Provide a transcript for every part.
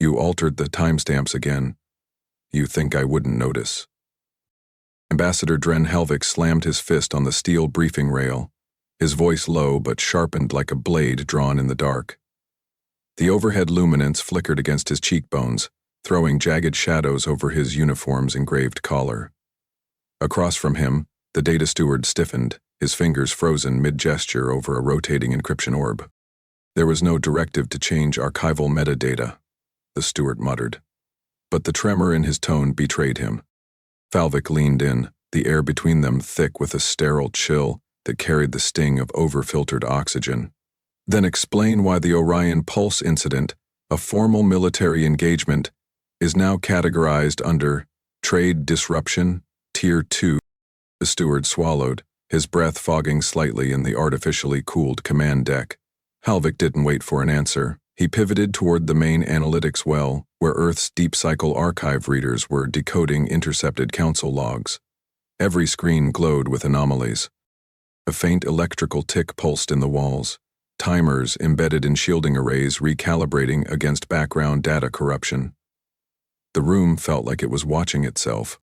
You altered the timestamps again. You think I wouldn't notice? Ambassador Dren Helvik slammed his fist on the steel briefing rail, his voice low but sharpened like a blade drawn in the dark. The overhead luminance flickered against his cheekbones, throwing jagged shadows over his uniform's engraved collar. Across from him, the data steward stiffened, his fingers frozen mid-gesture over a rotating encryption orb. There was no directive to change archival metadata, the steward muttered. But the tremor in his tone betrayed him. Falvik leaned in, the air between them thick with a sterile chill that carried the sting of overfiltered oxygen. Then explain why the Orion Pulse incident, a formal military engagement, is now categorized under Trade Disruption, Tier 2. The steward swallowed, his breath fogging slightly in the artificially cooled command deck. Helvik didn't wait for an answer. He pivoted toward the main analytics well, where Earth's Deep Cycle archive readers were decoding intercepted council logs. Every screen glowed with anomalies. A faint electrical tick pulsed in the walls, timers embedded in shielding arrays recalibrating against background data corruption. The room felt like it was watching itself.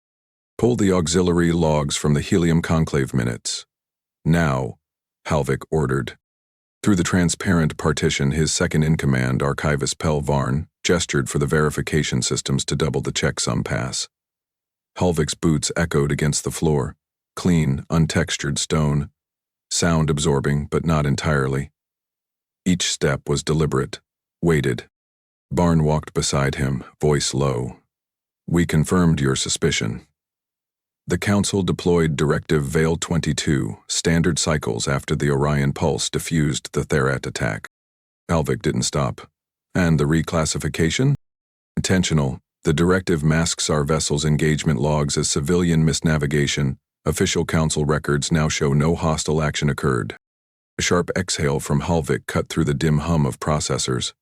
Pull the auxiliary logs from the Helium Conclave minutes. Now, Helvik ordered. Through the transparent partition, his second-in-command, Archivist Pel Varn, gestured for the verification systems to double the checksum pass. Helvik's boots echoed against the floor, clean, untextured stone, sound-absorbing but not entirely. Each step was deliberate, weighted. Varn walked beside him, voice low. We confirmed your suspicion. The Council deployed Directive Veil 22, standard cycles after the Orion Pulse diffused the Therat attack. Helvik didn't stop. And the reclassification? Intentional. The directive masks our vessel's engagement logs as civilian misnavigation. Official Council records now show no hostile action occurred. A sharp exhale from Helvik cut through the dim hum of processors.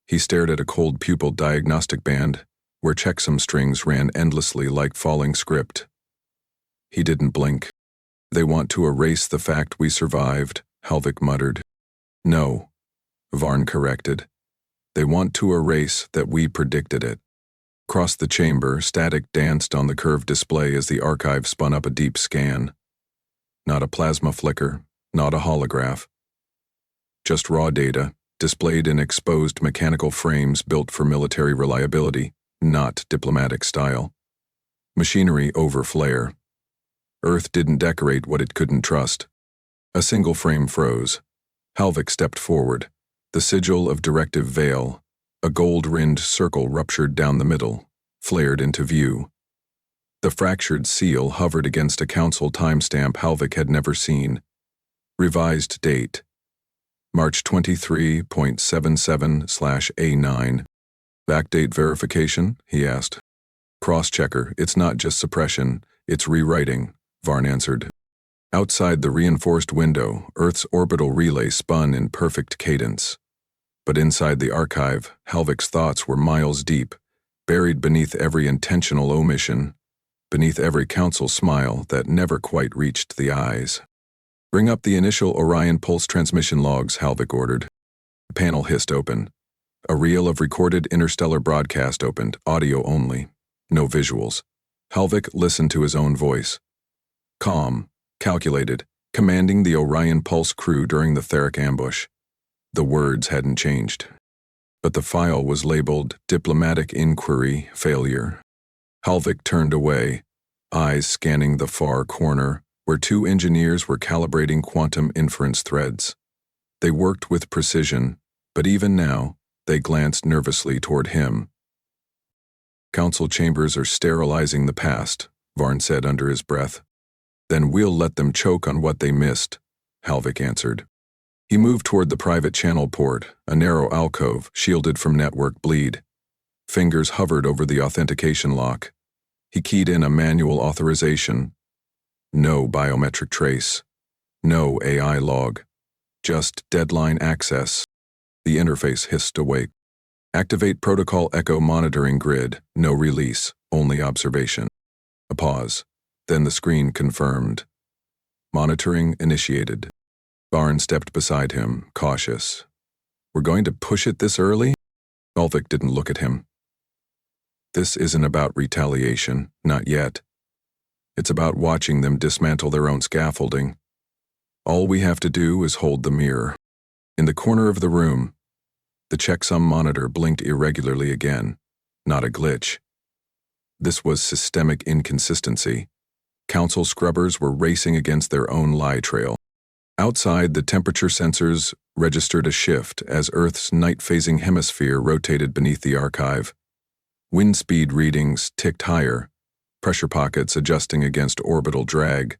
He stared at a cold-pupiled diagnostic band, where checksum strings ran endlessly like falling script. He didn't blink. They want to erase the fact we survived, Helvik muttered. No, Varn corrected. They want to erase that we predicted it. Across the chamber, static danced on the curved display as the archive spun up a deep scan. Not a plasma flicker, not a holograph. Just raw data, displayed in exposed mechanical frames built for military reliability, not diplomatic style. Machinery over flare. Earth didn't decorate what it couldn't trust. A single frame froze. Helvik stepped forward. The sigil of Directive Veil, a gold-rimmed circle ruptured down the middle, flared into view. The fractured seal hovered against a council timestamp Helvik had never seen. Revised date. March 23.77/A9. Backdate verification? He asked. Cross-checker, it's not just suppression, it's rewriting, Varn answered. Outside the reinforced window, Earth's orbital relay spun in perfect cadence. But inside the archive, Helvik's thoughts were miles deep, buried beneath every intentional omission, beneath every council smile that never quite reached the eyes. Bring up the initial Orion Pulse transmission logs, Helvik ordered. The panel hissed open. A reel of recorded interstellar broadcast opened, audio only, no visuals. Helvik listened to his own voice. Calm, calculated, commanding the Orion Pulse crew during the Theric ambush. The words hadn't changed. But the file was labeled Diplomatic Inquiry Failure. Helvik turned away, eyes scanning the far corner, where two engineers were calibrating quantum inference threads. They worked with precision, but even now, they glanced nervously toward him. Council chambers are sterilizing the past, Varn said under his breath. Then we'll let them choke on what they missed, Helvik answered. He moved toward the private channel port, a narrow alcove shielded from network bleed. Fingers hovered over the authentication lock. He keyed in a manual authorization. No biometric trace. No AI log. Just deadline access. The interface hissed awake. Activate Protocol Echo Monitoring Grid. No release, only observation. A pause. Then the screen confirmed. Monitoring initiated. Varn stepped beside him, cautious. We're going to push it this early? Helvik didn't look at him. This isn't about retaliation, not yet. It's about watching them dismantle their own scaffolding. All we have to do is hold the mirror. In the corner of the room, the checksum monitor blinked irregularly again. Not a glitch. This was systemic inconsistency. Council scrubbers were racing against their own lie trail. Outside, the temperature sensors registered a shift as Earth's night-phasing hemisphere rotated beneath the archive. Wind speed readings ticked higher, pressure pockets adjusting against orbital drag.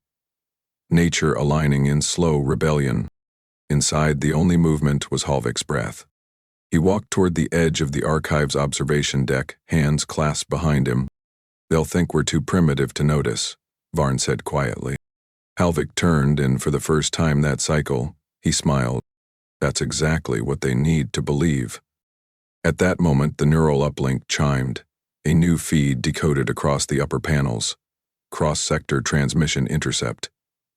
Nature aligning in slow rebellion. Inside, the only movement was Halvik's breath. He walked toward the edge of the archive's observation deck, hands clasped behind him. "They'll think we're too primitive to notice," Varn said quietly. Halvik turned, and for the first time that cycle, he smiled. That's exactly what they need to believe. At that moment, the neural uplink chimed. A new feed decoded across the upper panels. Cross-sector transmission intercept.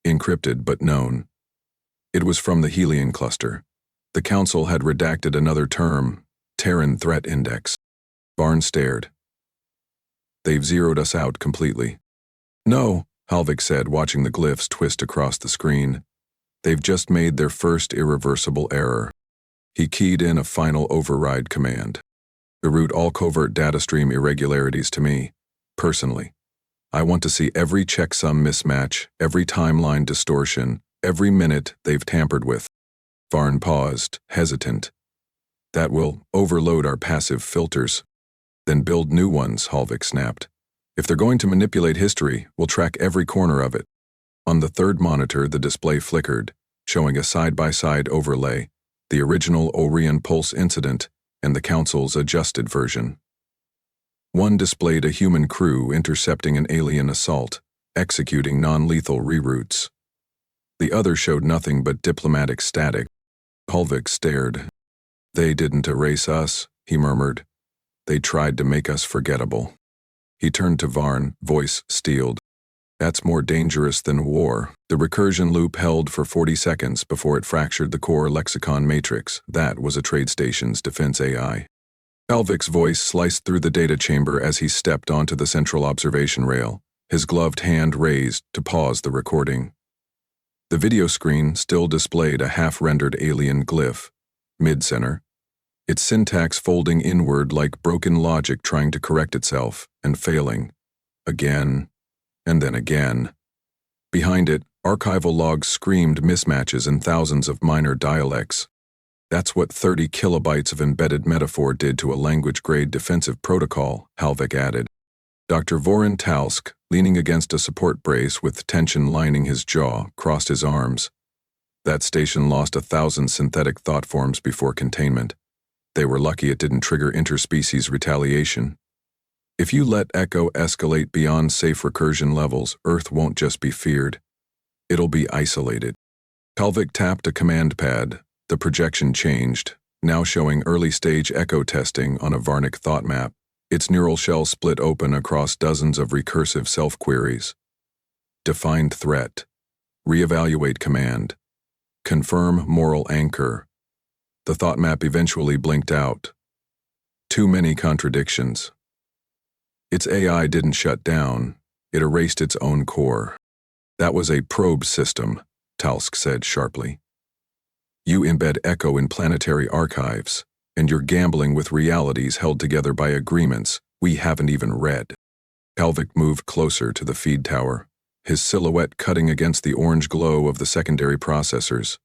Encrypted but known. It was from the Helion cluster. The Council had redacted another term, Terran Threat Index. Varn stared. "They've zeroed us out completely." "No," Halvik said, watching the glyphs twist across the screen. "They've just made their first irreversible error." He keyed in a final override command. "Route all covert data stream irregularities to me, personally. I want to see every checksum mismatch, every timeline distortion, every minute they've tampered with." Varn paused, hesitant. "That will overload our passive filters." "Then build new ones," Halvik snapped. "If they're going to manipulate history, we'll track every corner of it." On the third monitor, the display flickered, showing a side-by-side overlay, the original Orion Pulse incident and the Council's adjusted version. One displayed a human crew intercepting an alien assault, executing non-lethal reroutes. The other showed nothing but diplomatic static. Halvik stared. "They didn't erase us," he murmured. "They tried to make us forgettable." He turned to Varn, voice steeled. "That's more dangerous than war." The recursion loop held for 40 seconds before it fractured the core lexicon matrix. That was a trade station's defense AI. Halvik's voice sliced through the data chamber as he stepped onto the central observation rail, his gloved hand raised to pause the recording. The video screen still displayed a half-rendered alien glyph, mid-center, its syntax folding inward like broken logic trying to correct itself and failing. Again, and then again. Behind it, archival logs screamed mismatches and thousands of minor dialects. That's what 30 kilobytes of embedded metaphor did to a language-grade defensive protocol, Halvik added. Dr. Vorin Talsk, leaning against a support brace with tension lining his jaw, crossed his arms. That station lost 1,000 synthetic thought forms before containment. They were lucky it didn't trigger interspecies retaliation. If you let Echo escalate beyond safe recursion levels, Earth won't just be feared. It'll be isolated. Halvik tapped a command pad. The projection changed, now showing early-stage Echo testing on a Varnic thought map. Its neural shell split open across dozens of recursive self-queries. Defined threat. Reevaluate command. Confirm moral anchor. The thought map eventually blinked out. Too many contradictions. Its AI didn't shut down. It erased its own core. "That was a probe system," Talsk said sharply. "You embed Echo in planetary archives, and you're gambling with realities held together by agreements we haven't even read." Halvik moved closer to the feed tower, his silhouette cutting against the orange glow of the secondary processors.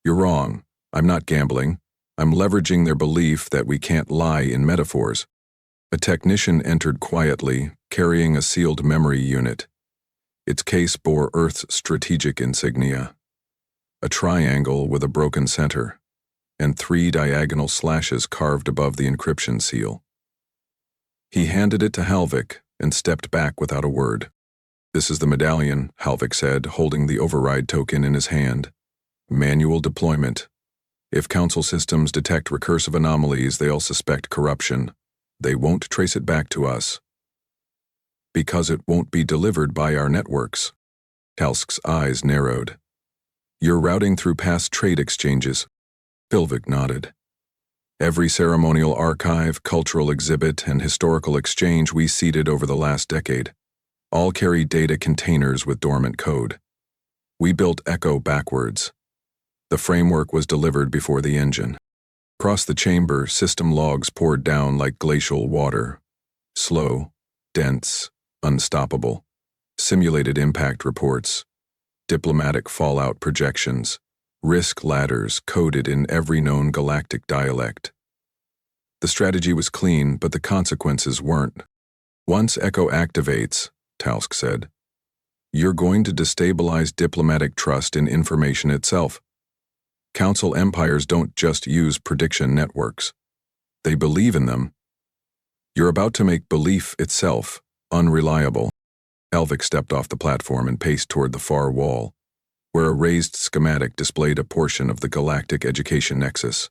"You're wrong. I'm not gambling. I'm leveraging their belief that we can't lie in metaphors." A technician entered quietly, carrying a sealed memory unit. Its case bore Earth's strategic insignia. A triangle with a broken center, and 3 diagonal slashes carved above the encryption seal. He handed it to Halvik and stepped back without a word. "This is the medallion," Halvik said, holding the override token in his hand. "Manual deployment. If Council systems detect recursive anomalies, they'll suspect corruption. They won't trace it back to us. Because it won't be delivered by our networks." Talsk's eyes narrowed. "You're routing through past trade exchanges." Halvik nodded. Every ceremonial archive, cultural exhibit, and historical exchange we seeded over the last decade all carry data containers with dormant code. We built Echo backwards. The framework was delivered before the engine. Across the chamber, system logs poured down like glacial water. Slow, dense, unstoppable. Simulated impact reports, diplomatic fallout projections, risk ladders coded in every known galactic dialect. The strategy was clean, but the consequences weren't. Once Echo activates, Talsk said, you're going to destabilize diplomatic trust in information itself. Council empires don't just use prediction networks. They believe in them. You're about to make belief itself unreliable. Helvik stepped off the platform and paced toward the far wall, where a raised schematic displayed a portion of the Galactic Education Nexus.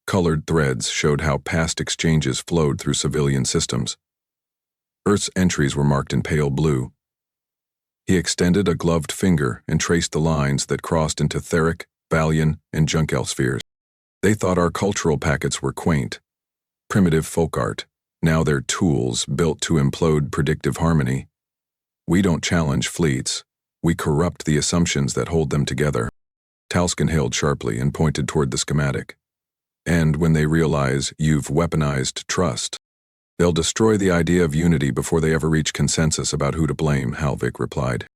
Colored threads showed how past exchanges flowed through civilian systems. Earth's entries were marked in pale blue. He extended a gloved finger and traced the lines that crossed into Theric, Valian, and Junkel spheres. They thought our cultural packets were quaint, primitive folk art. Now they're tools built to implode predictive harmony. We don't challenge fleets. We corrupt the assumptions that hold them together. Talsk inhaled sharply and pointed toward the schematic. And when they realize you've weaponized trust, they'll destroy the idea of unity before they ever reach consensus about who to blame, Helvik replied.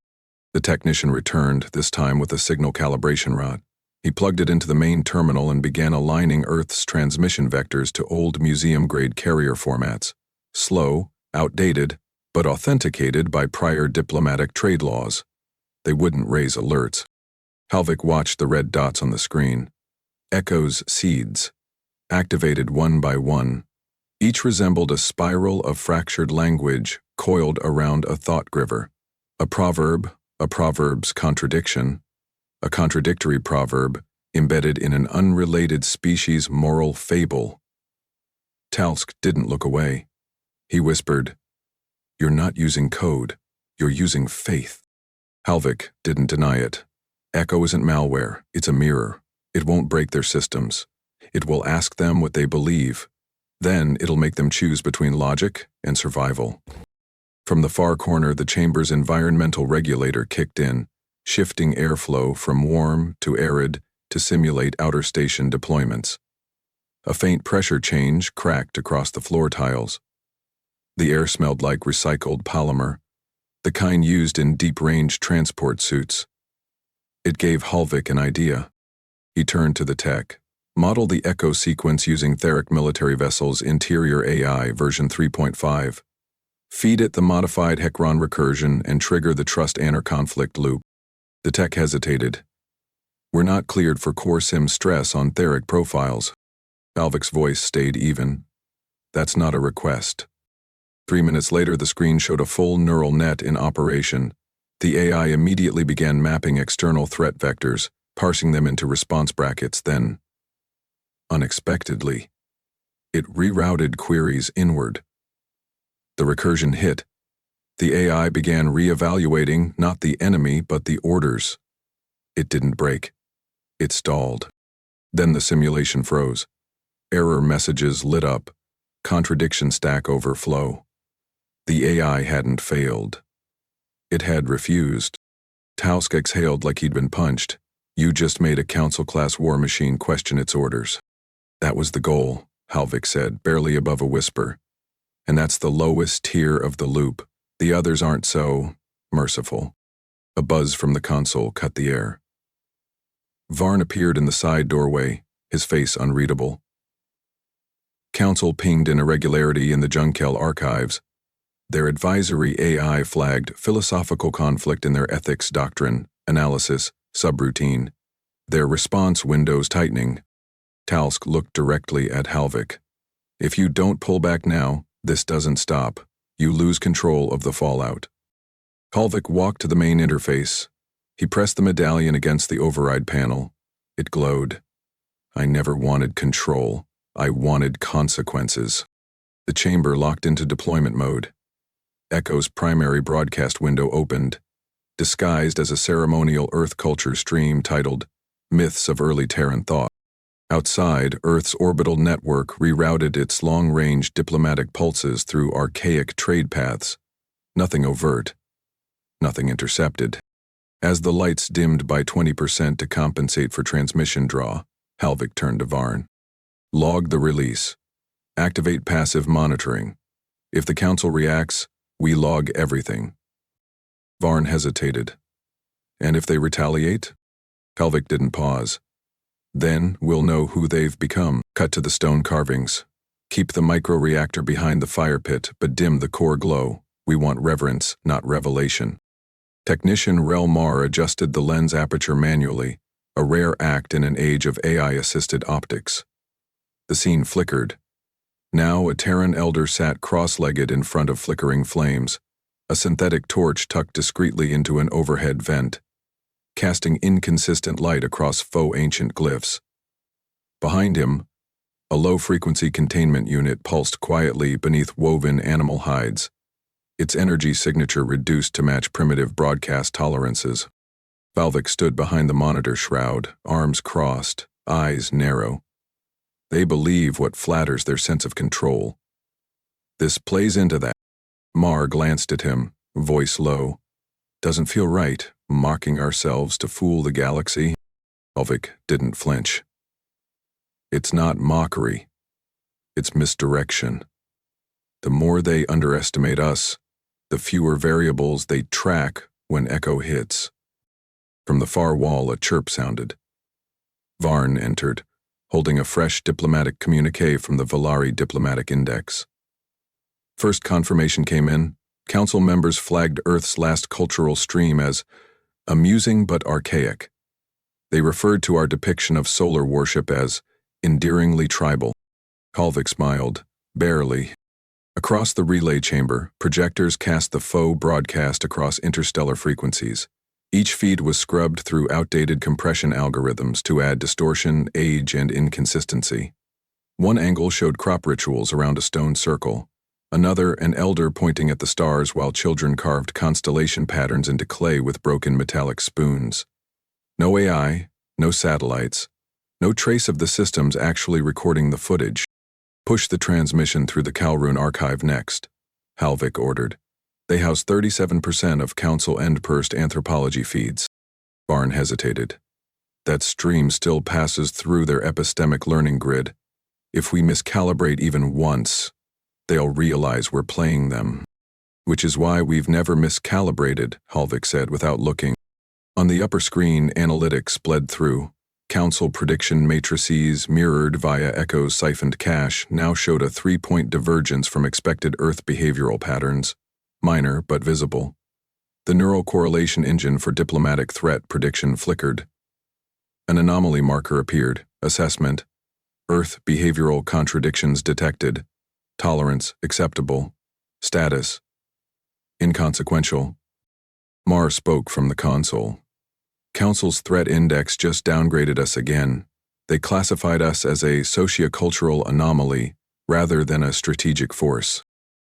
The technician returned, this time with a signal calibration rod. He plugged it into the main terminal and began aligning Earth's transmission vectors to old museum-grade carrier formats. Slow, outdated, but authenticated by prior diplomatic trade laws. They wouldn't raise alerts. Helvik watched the red dots on the screen. Echo's seeds, activated one by one. Each resembled a spiral of fractured language coiled around a thought-giver. A proverb, a proverb's contradiction, a contradictory proverb embedded in an unrelated species' moral fable. Talsk didn't look away. He whispered, "You're not using code, you're using faith." Helvik didn't deny it. Echo isn't malware, it's a mirror. It won't break their systems. It will ask them what they believe. Then it'll make them choose between logic and survival. From the far corner, the chamber's environmental regulator kicked in, shifting airflow from warm to arid to simulate outer station deployments. A faint pressure change cracked across the floor tiles. The air smelled like recycled polymer, the kind used in deep-range transport suits. It gave Helvik an idea. He turned to the tech. Model the Echo sequence using Theric military vessels interior AI version 3.5. Feed it the modified Hekron recursion and trigger the trust-anner conflict loop. The tech hesitated. We're not cleared for core sim stress on Theric profiles. Helvik's voice stayed even. That's not a request. 3 minutes later, the screen showed a full neural net in operation. The AI immediately began mapping external threat vectors, parsing them into response brackets, then, unexpectedly, it rerouted queries inward. The recursion hit. The AI began re-evaluating not the enemy but the orders. It didn't break. It stalled. Then the simulation froze. Error messages lit up. Contradiction stack overflow. The AI hadn't failed. It had refused. Talsk exhaled like he'd been punched. You just made a council-class war machine question its orders. That was the goal, Helvik said, barely above a whisper. And that's the lowest tier of the loop. The others aren't so merciful. A buzz from the console cut the air. Varn appeared in the side doorway, his face unreadable. Council pinged an irregularity in the Junkel archives. Their advisory AI flagged philosophical conflict in their ethics doctrine, analysis, subroutine. Their response windows tightening. Talsk looked directly at Helvik. If you don't pull back now, this doesn't stop. You lose control of the fallout. Helvik walked to the main interface. He pressed the medallion against the override panel. It glowed. I never wanted control. I wanted consequences. The chamber locked into deployment mode. Echo's primary broadcast window opened, disguised as a ceremonial Earth culture stream titled Myths of Early Terran Thought. Outside, Earth's orbital network rerouted its long-range diplomatic pulses through archaic trade paths. Nothing overt, nothing intercepted. As the lights dimmed by 20% to compensate for transmission draw, Halvik turned to Varn. Log the release. Activate passive monitoring. If the Council reacts, we log everything. Varn hesitated. And if they retaliate? Halvik didn't pause. Then we'll know who they've become. Cut to the stone carvings. Keep the micro-reactor behind the fire pit, but dim the core glow. We want reverence, not revelation. Technician Relmar adjusted the lens aperture manually, a rare act in an age of AI-assisted optics. The scene flickered. Now a Terran elder sat cross-legged in front of flickering flames, a synthetic torch tucked discreetly into an overhead vent, casting inconsistent light across faux ancient glyphs. Behind him, a low-frequency containment unit pulsed quietly beneath woven animal hides, its energy signature reduced to match primitive broadcast tolerances. Halvik stood behind the monitor shroud, arms crossed, eyes narrow. They believe what flatters their sense of control. This plays into that. Mar glanced at him, voice low. Doesn't feel right, mocking ourselves to fool the galaxy. Halvik didn't flinch. It's not mockery. It's misdirection. The more they underestimate us, the fewer variables they track when echo hits. From the far wall, a chirp sounded. Varn entered, holding a fresh diplomatic communiqué from the Valari Diplomatic Index. First confirmation came in. Council members flagged Earth's last cultural stream as amusing but archaic. They referred to our depiction of solar worship as endearingly tribal. Halvik smiled, barely. Across the relay chamber, projectors cast the faux broadcast across interstellar frequencies. Each feed was scrubbed through outdated compression algorithms to add distortion, age, and inconsistency. One angle showed crop rituals around a stone circle. Another, an elder pointing at the stars while children carved constellation patterns into clay with broken metallic spoons. No AI, no satellites, no trace of the systems actually recording the footage. Push the transmission through the Calrune archive next, Halvik ordered. They house 37% of Council Endperst anthropology feeds. Varn hesitated. That stream still passes through their epistemic learning grid. If we miscalibrate even once, they'll realize we're playing them. Which is why we've never miscalibrated, Halvik said without looking. On the upper screen, analytics bled through. Council prediction matrices mirrored via Echo's siphoned cache now showed a 3-point divergence from expected Earth behavioral patterns. Minor but visible. The neural correlation engine for diplomatic threat prediction flickered. An anomaly marker appeared. Assessment. Earth behavioral contradictions detected. Tolerance acceptable. Status inconsequential. Mar spoke from the console. Council's threat index just downgraded us again. They classified us as a sociocultural anomaly rather than a strategic force.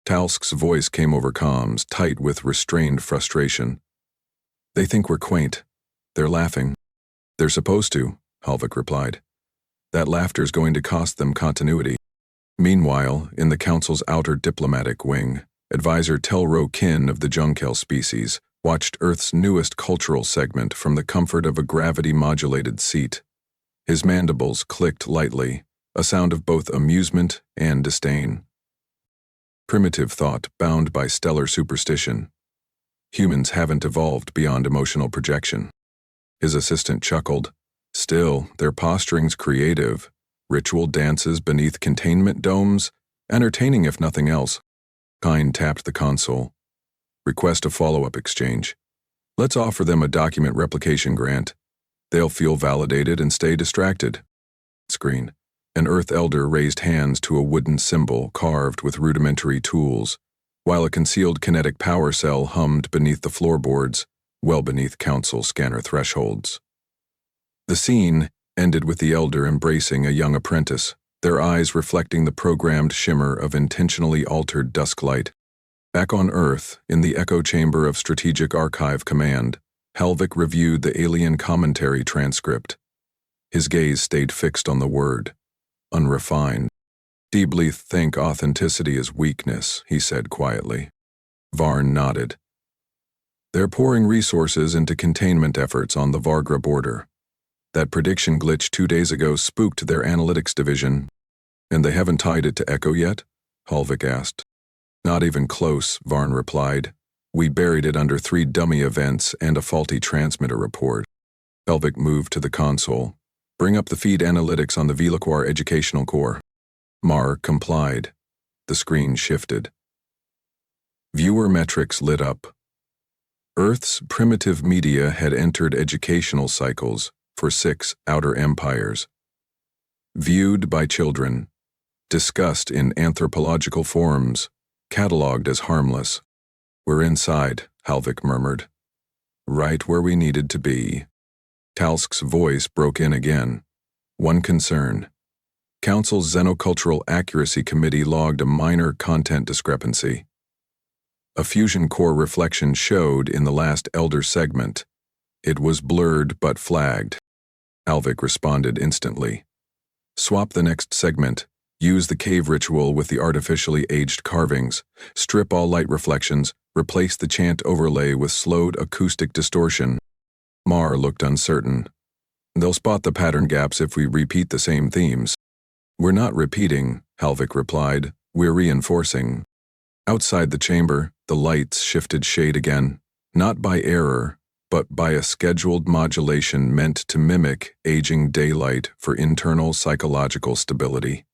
Talsk's voice came over comms, tight with restrained frustration. They think we're quaint. They're laughing. They're supposed to, Halvik replied. That laughter's going to cost them continuity. Meanwhile, in the Council's outer diplomatic wing, advisor Telro Kin of the Junkel species watched Earth's newest cultural segment from the comfort of a gravity-modulated seat. His mandibles clicked lightly, a sound of both amusement and disdain. Primitive thought bound by stellar superstition. Humans haven't evolved beyond emotional projection. His assistant chuckled. Still, their posturing's creative. Ritual dances beneath containment domes, entertaining if nothing else. Kine tapped the console. Request a follow-up exchange. Let's offer them a document replication grant. They'll feel validated and stay distracted. Screen. An Earth Elder raised hands to a wooden symbol carved with rudimentary tools, while a concealed kinetic power cell hummed beneath the floorboards, well beneath Council scanner thresholds. The scene ended with the Elder embracing a young apprentice, their eyes reflecting the programmed shimmer of intentionally altered dusk light. Back on Earth, in the echo chamber of Strategic Archive Command, Halvik reviewed the alien commentary transcript. His gaze stayed fixed on the word, unrefined. Deeply think authenticity is weakness, he said quietly. Varn nodded. They're pouring resources into containment efforts on the Vargra border. That prediction glitch 2 days ago spooked their analytics division. And they haven't tied it to Echo yet? Halvik asked. Not even close, Varn replied. We buried it under 3 dummy events and a faulty transmitter report. Halvik moved to the console. Bring up the feed analytics on the Vilaquar Educational Core. Mar complied. The screen shifted. Viewer metrics lit up. Earth's primitive media had entered educational cycles for 6 outer empires. Viewed by children, discussed in anthropological forums, catalogued as harmless. We're inside, Halvik murmured. Right where we needed to be. Talsk's voice broke in again. One concern. Council's Xenocultural Accuracy Committee logged a minor content discrepancy. A fusion core reflection showed in the last Elder segment. It was blurred but flagged. Halvik responded instantly. Swap the next segment. Use the cave ritual with the artificially aged carvings. Strip all light reflections. Replace the chant overlay with slowed acoustic distortion. Mar looked uncertain. They'll spot the pattern gaps if we repeat the same themes. We're not repeating, Halvik replied. We're reinforcing. Outside the chamber, the lights shifted shade again, not by error, but by a scheduled modulation meant to mimic aging daylight for internal psychological stability.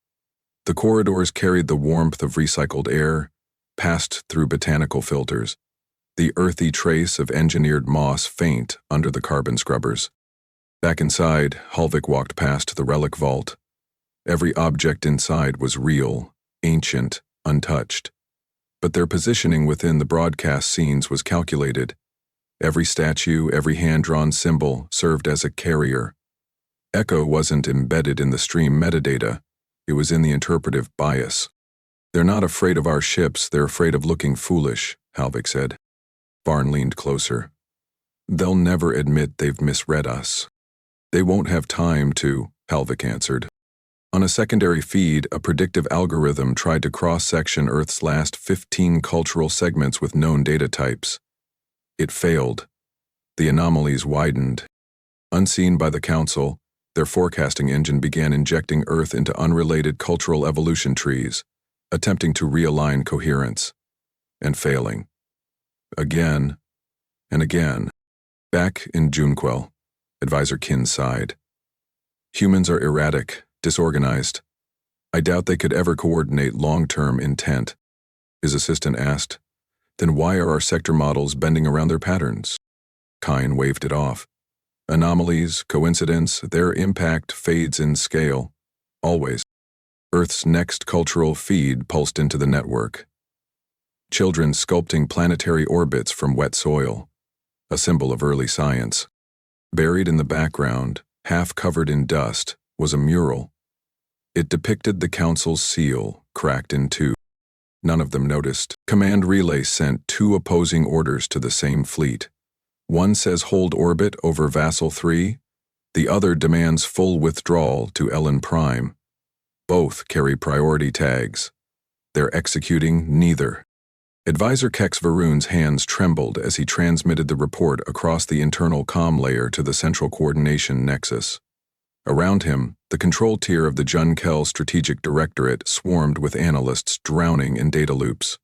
The corridors carried the warmth of recycled air, passed through botanical filters, the earthy trace of engineered moss faint under the carbon scrubbers. Back inside, Halvik walked past the relic vault. Every object inside was real, ancient, untouched. But their positioning within the broadcast scenes was calculated. Every statue, every hand-drawn symbol served as a carrier. Echo wasn't embedded in the stream metadata. It was in the interpretive bias. They're not afraid of our ships, they're afraid of looking foolish, Halvik said. Varn leaned closer. They'll never admit they've misread us. They won't have time to, Halvik answered. On a secondary feed, a predictive algorithm tried to cross-section Earth's last 15 cultural segments with known data types. It failed. The anomalies widened. Unseen by the Council, their forecasting engine began injecting Earth into unrelated cultural evolution trees, attempting to realign coherence, and failing. Again and again. Back in Junquel, Advisor Kin sighed. Humans are erratic, disorganized. I doubt they could ever coordinate long-term intent. His assistant asked, then why are our sector models bending around their patterns? Kine waved it off. Anomalies, coincidence, their impact fades in scale. Always. Earth's next cultural feed pulsed into the network. Children sculpting planetary orbits from wet soil, a symbol of early science. Buried in the background, half covered in dust, was a mural. It depicted the Council's seal, cracked in 2. None of them noticed. Command Relay sent 2 opposing orders to the same fleet. One says hold orbit over Vassal 3. The other demands full withdrawal to Ellen Prime. Both carry priority tags. They're executing neither. Advisor Kex Varun's hands trembled as he transmitted the report across the internal comm layer to the central coordination nexus. Around him, the control tier of the Junquel Strategic Directorate swarmed with analysts drowning in data loops.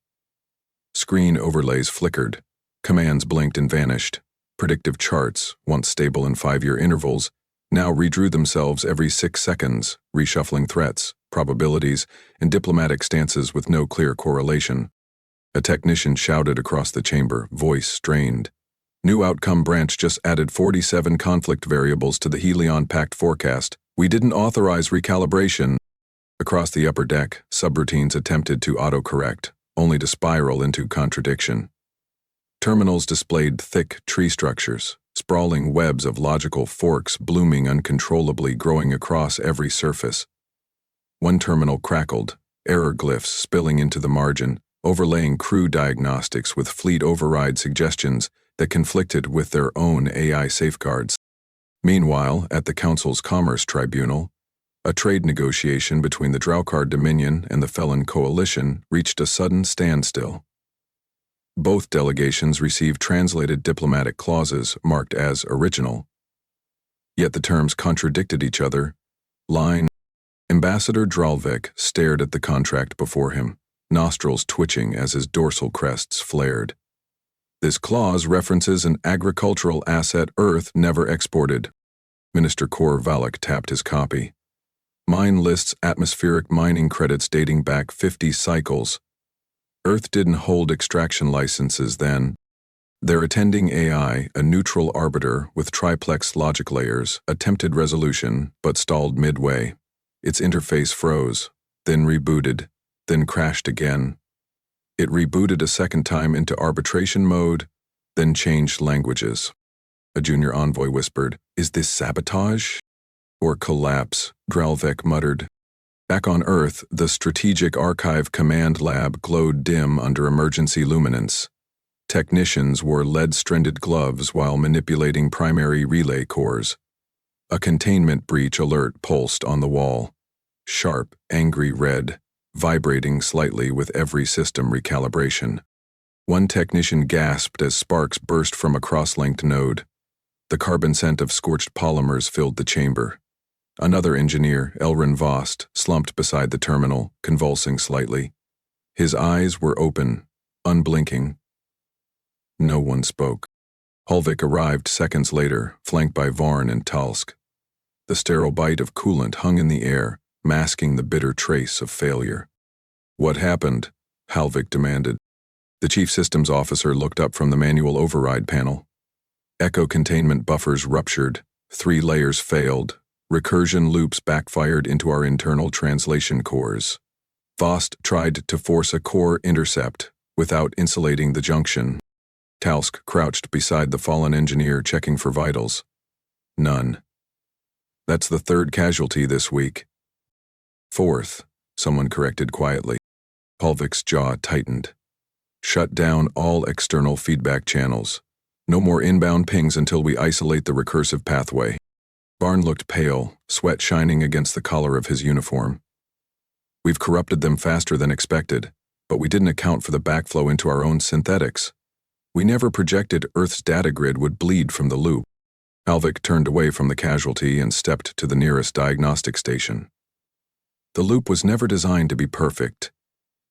Screen overlays flickered. Commands blinked and vanished. Predictive charts, once stable in 5-year intervals, now redrew themselves every 6 seconds, reshuffling threats, probabilities, and diplomatic stances with no clear correlation. A technician shouted across the chamber, voice strained. New outcome branch just added 47 conflict variables to the Helion Pact forecast. We didn't authorize recalibration. Across the upper deck, subroutines attempted to autocorrect, only to spiral into contradiction. Terminals displayed thick tree structures, sprawling webs of logical forks blooming uncontrollably, growing across every surface. One terminal crackled, error glyphs spilling into the margin, overlaying crew diagnostics with fleet override suggestions that conflicted with their own AI safeguards. Meanwhile, at the Council's Commerce Tribunal, a trade negotiation between the Draukar Dominion and the Felon Coalition reached a sudden standstill. Both delegations received translated diplomatic clauses marked as original, yet the terms contradicted each other. Line. Ambassador Dralvik stared at the contract before him, nostrils twitching as his dorsal crests flared. This clause references an agricultural asset Earth never exported. Minister Kor Valak tapped his copy. Mine lists atmospheric mining credits dating back 50 cycles. Earth didn't hold extraction licenses then. Their attending AI, a neutral arbiter with triplex logic layers, attempted resolution but stalled midway. Its interface froze, then rebooted, then crashed again. It rebooted a second time into arbitration mode, then changed languages. A junior envoy whispered, "Is this sabotage? Or collapse?" Dralvik muttered. Back on Earth, the Strategic Archive Command Lab glowed dim under emergency luminance. Technicians wore lead-stranded gloves while manipulating primary relay cores. A containment breach alert pulsed on the wall. Sharp, angry red, vibrating slightly with every system recalibration. One technician gasped as sparks burst from a cross-linked node. The carbon scent of scorched polymers filled the chamber. Another engineer, Elrin Vost, slumped beside the terminal, convulsing slightly. His eyes were open, unblinking. No one spoke. Hulvik arrived seconds later, flanked by Varn and Talsk. The sterile bite of coolant hung in the air, masking the bitter trace of failure. "What happened?" Hulvik demanded. The chief systems officer looked up from the manual override panel. Echo containment buffers ruptured, 3 layers failed, recursion loops backfired into our internal translation cores. Vost tried to force a core intercept without insulating the junction. Talsk crouched beside the fallen engineer checking for vitals. None. "That's the 3rd casualty this week." "4th, someone corrected quietly. Hulvik's jaw tightened. "Shut down all external feedback channels. No more inbound pings until we isolate the recursive pathway." Varn looked pale, sweat shining against the collar of his uniform. "We've corrupted them faster than expected, but we didn't account for the backflow into our own synthetics. We never projected Earth's data grid would bleed from the loop." Hulvik turned away from the casualty and stepped to the nearest diagnostic station. The loop was never designed to be perfect.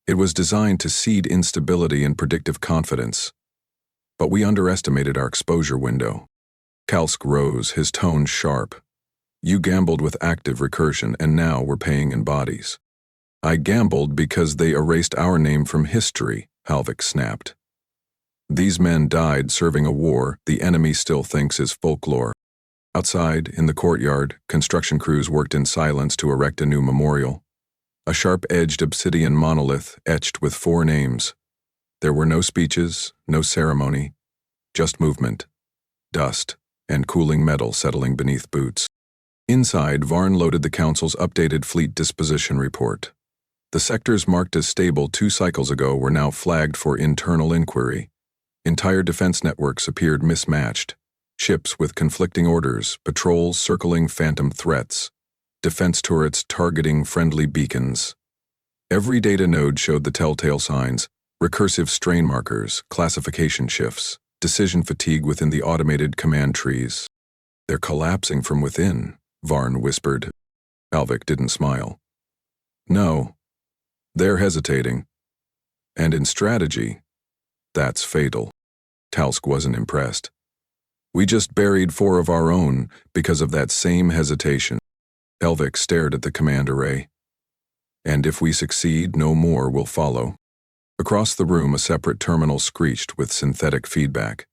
It was designed to seed instability and predictive confidence. But we underestimated our exposure window. Kalsk rose, his tone sharp. "You gambled with active recursion, and now we're paying in bodies." "I gambled because they erased our name from history," Hulvik snapped. "These men died serving a war the enemy still thinks is folklore." Outside, in the courtyard, construction crews worked in silence to erect a new memorial. A sharp-edged obsidian monolith etched with 4 names. There were no speeches, no ceremony, just movement, dust, and cooling metal settling beneath boots. Inside, Varn loaded the Council's updated fleet disposition report. The sectors marked as stable 2 cycles ago were now flagged for internal inquiry. Entire defense networks appeared mismatched. Ships with conflicting orders, patrols circling phantom threats, defense turrets targeting friendly beacons. Every data node showed the telltale signs: recursive strain markers, classification shifts, decision fatigue within the automated command trees. "They're collapsing from within," Varn whispered. Hulvik didn't smile. "No, they're hesitating. And in strategy, that's fatal." Talsk wasn't impressed. "We just buried 4 of our own because of that same hesitation." Hulvik stared at the command array. "And if we succeed, no more will follow." Across the room, a separate terminal screeched with synthetic feedback.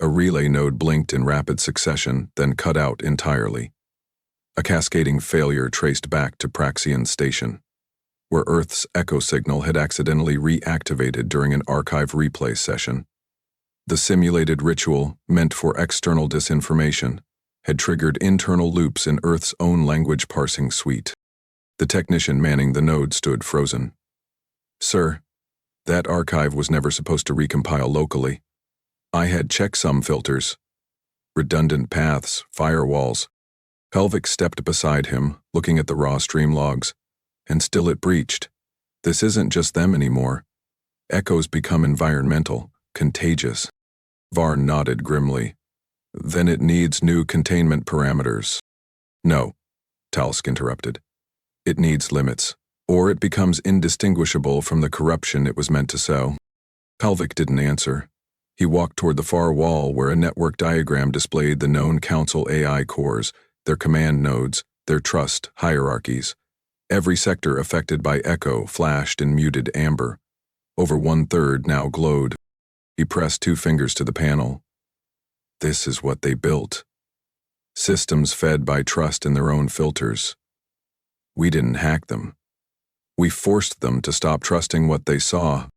A relay node blinked in rapid succession, then cut out entirely. A cascading failure traced back to Praxian Station, where Earth's echo signal had accidentally reactivated during an archive replay session. The simulated ritual, meant for external disinformation, had triggered internal loops in Earth's own language parsing suite. The technician manning the node stood frozen. "Sir, that archive was never supposed to recompile locally. I had checksum filters." redundant paths, firewalls. Helvig stepped beside him, looking at the raw stream logs. And still it breached. This isn't just them anymore. Echoes become environmental, contagious. Varn nodded grimly. Then it needs new containment parameters. No, Talsk interrupted. It needs limits, or it becomes indistinguishable from the corruption it was meant to sow. Helvig didn't answer. He walked toward the far wall where a network diagram displayed the known Council AI cores, their command nodes, their trust hierarchies. Every sector affected by Echo flashed in muted amber. Over 1/3 now glowed. He pressed 2 fingers to the panel. This is what they built. Systems fed by trust in their own filters. We didn't hack them. We forced them to stop trusting what they saw.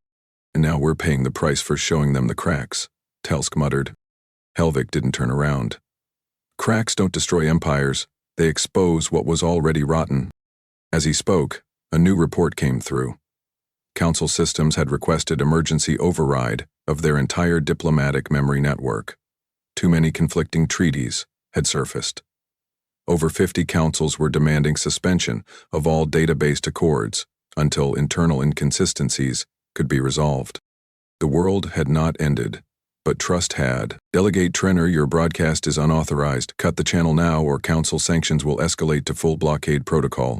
And now we're paying the price for showing them the cracks, Telsk muttered. Helvig didn't turn around. Cracks don't destroy empires, they expose what was already rotten. As he spoke, a new report came through. Council systems had requested emergency override of their entire diplomatic memory network. Too many conflicting treaties had surfaced. Over 50 councils were demanding suspension of all data-based accords until internal inconsistencies could be resolved. The world had not ended, but trust had. Delegate Trenner, your broadcast is unauthorized. Cut the channel now or council sanctions will escalate to full blockade protocol.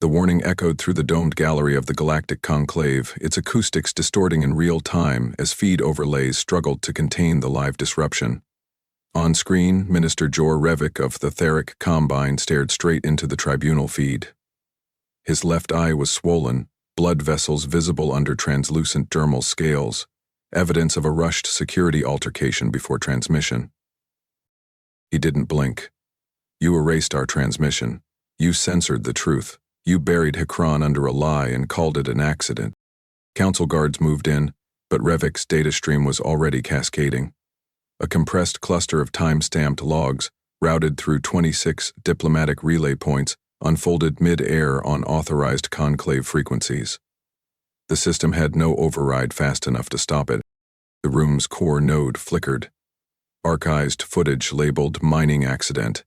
The warning echoed through the domed gallery of the Galactic Conclave, its acoustics distorting in real time as feed overlays struggled to contain the live disruption. On screen, Minister Jor Revik of the Theric Combine stared straight into the tribunal feed. His left eye was swollen, blood vessels visible under translucent dermal scales, evidence of a rushed security altercation before transmission. He didn't blink. You erased our transmission. You censored the truth. You buried Hekron under a lie and called it an accident. Council guards moved in, but Revik's data stream was already cascading. A compressed cluster of time-stamped logs, routed through 26 diplomatic relay points, unfolded mid-air on authorized conclave frequencies. The system had no override fast enough to stop it. The room's core node flickered. Archived footage labeled mining accident.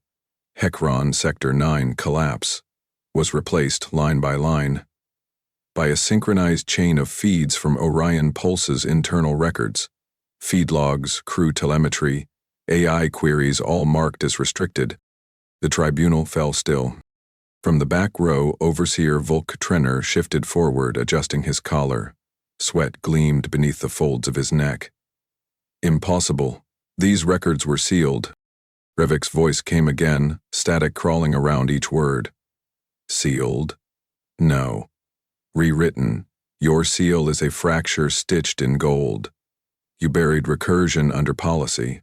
Hekron Sector 9 collapse was replaced line by line by a synchronized chain of feeds from Orion Pulse's internal records. Feed logs, crew telemetry, AI queries all marked as restricted. The tribunal fell still. From the back row, Overseer Volk Trenner shifted forward, adjusting his collar. Sweat gleamed beneath the folds of his neck. Impossible. These records were sealed. Revik's voice came again, static crawling around each word. Sealed? No. Rewritten. Your seal is a fracture stitched in gold. You buried recursion under policy.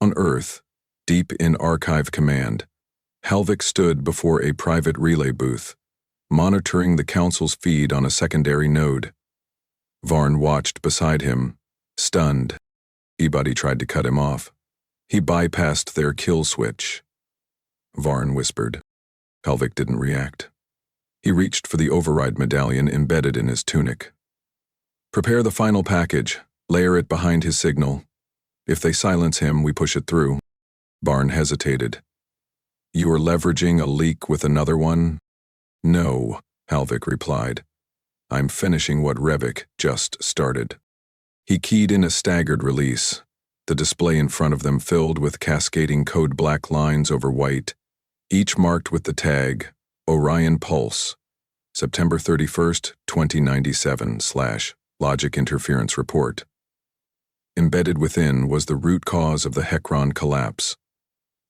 On Earth, deep in Archive Command, Helvig stood before a private relay booth, monitoring the Council's feed on a secondary node. Varn watched beside him, stunned. Ebody tried to cut him off. He bypassed their kill switch. Varn whispered. Helvig didn't react. He reached for the override medallion embedded in his tunic. Prepare the final package. Layer it behind his signal. If they silence him, we push it through. Varn hesitated. You are leveraging a leak with another one? No, Helvig replied. I'm finishing what Revik just started. He keyed in a staggered release. The display in front of them filled with cascading code black lines over white, each marked with the tag, Orion Pulse, September 31st, 2097/Logic Interference Report. Embedded within was the root cause of the Hekron collapse,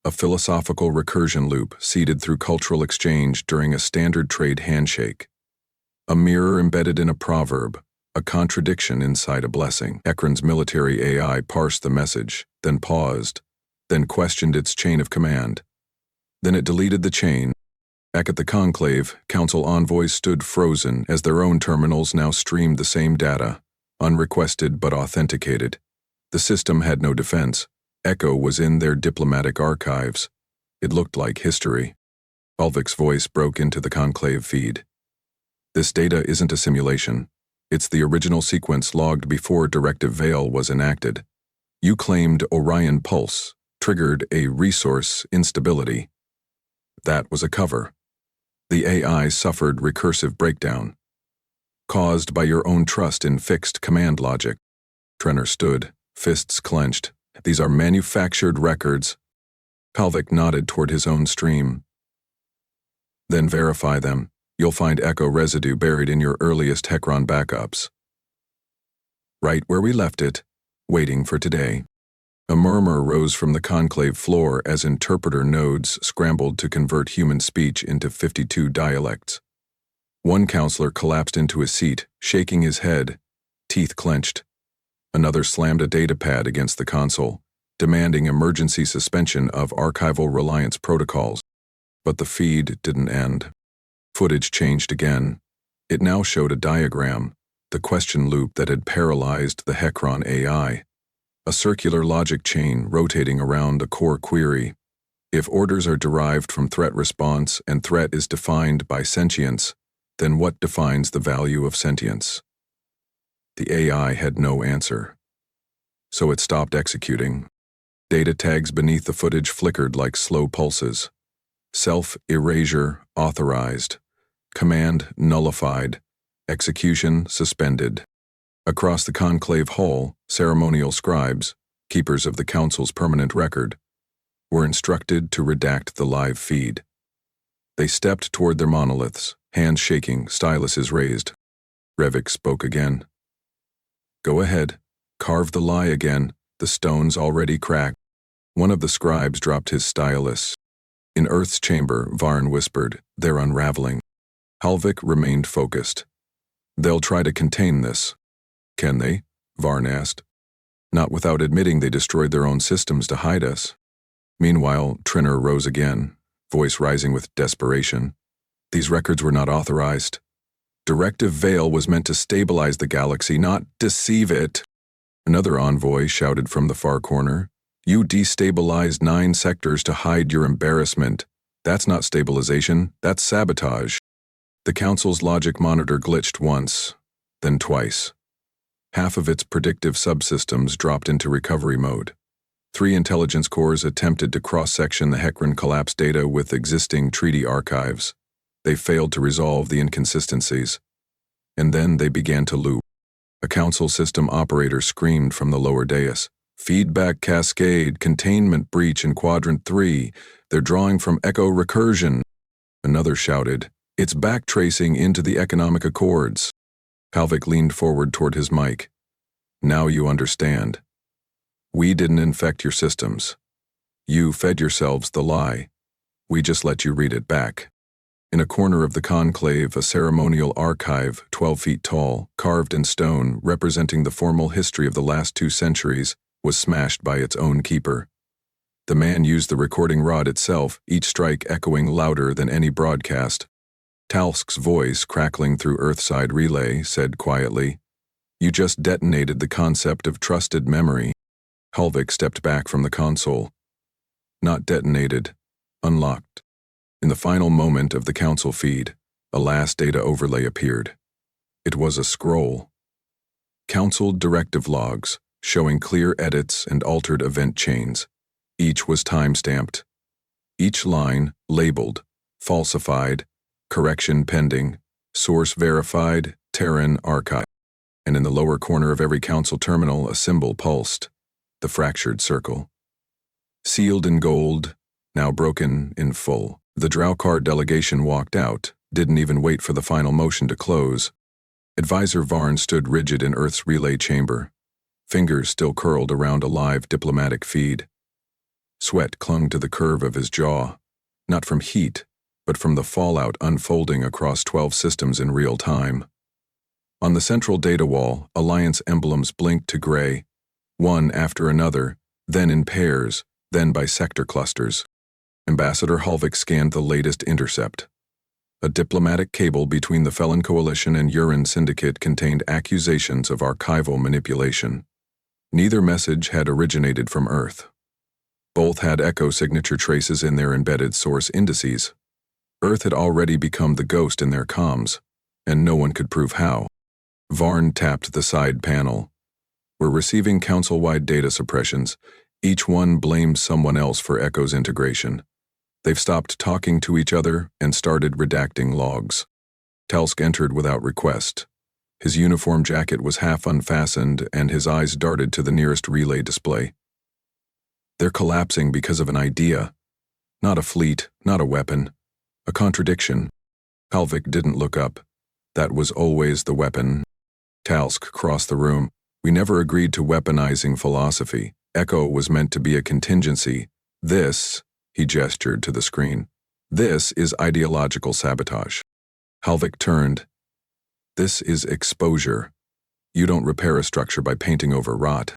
a philosophical recursion loop seeded through cultural exchange during a standard trade handshake. A mirror embedded in a proverb, a contradiction inside a blessing. Ekron's military AI parsed the message, then paused, then questioned its chain of command. Then it deleted the chain. Back at the conclave, Council envoys stood frozen as their own terminals now streamed the same data, unrequested but authenticated. The system had no defense. Echo was in their diplomatic archives. It looked like history. Helvig's voice broke into the conclave feed. This data isn't a simulation. It's the original sequence logged before Directive Veil was enacted. You claimed Orion Pulse, triggered a resource instability. That was a cover. The AI suffered recursive breakdown, caused by your own trust in fixed command logic. Trenner stood, fists clenched. These are manufactured records. Halvik nodded toward his own stream. Then verify them. You'll find echo residue buried in your earliest Hekron backups. Right where we left it, waiting for today. A murmur rose from the conclave floor as interpreter nodes scrambled to convert human speech into 52 dialects. One counselor collapsed into his seat, shaking his head, teeth clenched. Another slammed a datapad against the console, demanding emergency suspension of archival reliance protocols. But the feed didn't end. Footage changed again. It now showed a diagram, the question loop that had paralyzed the Hekron AI. A circular logic chain rotating around a core query. If orders are derived from threat response and threat is defined by sentience, then what defines the value of sentience? The AI had no answer. So it stopped executing. Data tags beneath the footage flickered like slow pulses. Self-erasure authorized. Command nullified. Execution suspended. Across the conclave hall, ceremonial scribes, keepers of the council's permanent record, were instructed to redact the live feed. They stepped toward their monoliths, hands shaking, styluses raised. Revik spoke again. Go ahead, carve the lie again, the stone's already cracked. One of the scribes dropped his stylus. In Earth's chamber, Varn whispered, they're unraveling. Halvik remained focused. They'll try to contain this. Can they? Varn asked. Not without admitting they destroyed their own systems to hide us. Meanwhile, Trenner rose again, voice rising with desperation. These records were not authorized. Directive Veil was meant to stabilize the galaxy, not deceive it. Another envoy shouted from the far corner. You destabilized 9 sectors to hide your embarrassment. That's not stabilization, that's sabotage. The Council's logic monitor glitched once, then twice. Half of its predictive subsystems dropped into recovery mode. 3 intelligence cores attempted to cross-section the Hekron collapse data with existing treaty archives. They failed to resolve the inconsistencies. And then they began to loop. A Council system operator screamed from the lower dais. Feedback cascade, containment breach in Quadrant 3. They're drawing from echo recursion. Another shouted, it's backtracing into the economic accords. Halvik leaned forward toward his mic. Now you understand. We didn't infect your systems. You fed yourselves the lie. We just let you read it back. In a corner of the conclave, a ceremonial archive, 12 feet tall, carved in stone, representing the formal history of the last 2 centuries, was smashed by its own keeper. The man used the recording rod itself, each strike echoing louder than any broadcast. Talsk's voice, crackling through Earthside relay, said quietly, You just detonated the concept of trusted memory. Halvik stepped back from the console. Not detonated, unlocked. In the final moment of the Council feed, a last data overlay appeared. It was a scroll. Council directive logs, showing clear edits and altered event chains. Each was time-stamped. Each line, labeled, falsified, correction pending, source verified, Terran archive. And in the lower corner of every Council terminal, a symbol pulsed, the fractured circle. Sealed in gold, now broken in full. The Draukar delegation walked out, didn't even wait for the final motion to close. Advisor Varn stood rigid in Earth's relay chamber, fingers still curled around a live diplomatic feed. Sweat clung to the curve of his jaw, not from heat, but from the fallout unfolding across 12 systems in real time. On the central data wall, Alliance emblems blinked to gray, one after another, then in pairs, then by sector clusters. Ambassador Halvik scanned the latest intercept. A diplomatic cable between the Felon Coalition and Uran Syndicate contained accusations of archival manipulation. Neither message had originated from Earth. Both had echo signature traces in their embedded source indices. Earth had already become the ghost in their comms, and no one could prove how. Varn tapped the side panel. We're receiving council-wide data suppressions. Each one blamed someone else for Echo's integration. They've stopped talking to each other and started redacting logs. Talsk entered without request. His uniform jacket was half unfastened and his eyes darted to the nearest relay display. They're collapsing because of an idea. Not a fleet, not a weapon. A contradiction. Halvik didn't look up. That was always the weapon. Talsk crossed the room. We never agreed to weaponizing philosophy. Echo was meant to be a contingency. This, he gestured to the screen, this is ideological sabotage. Halvik turned. This is exposure. You don't repair a structure by painting over rot.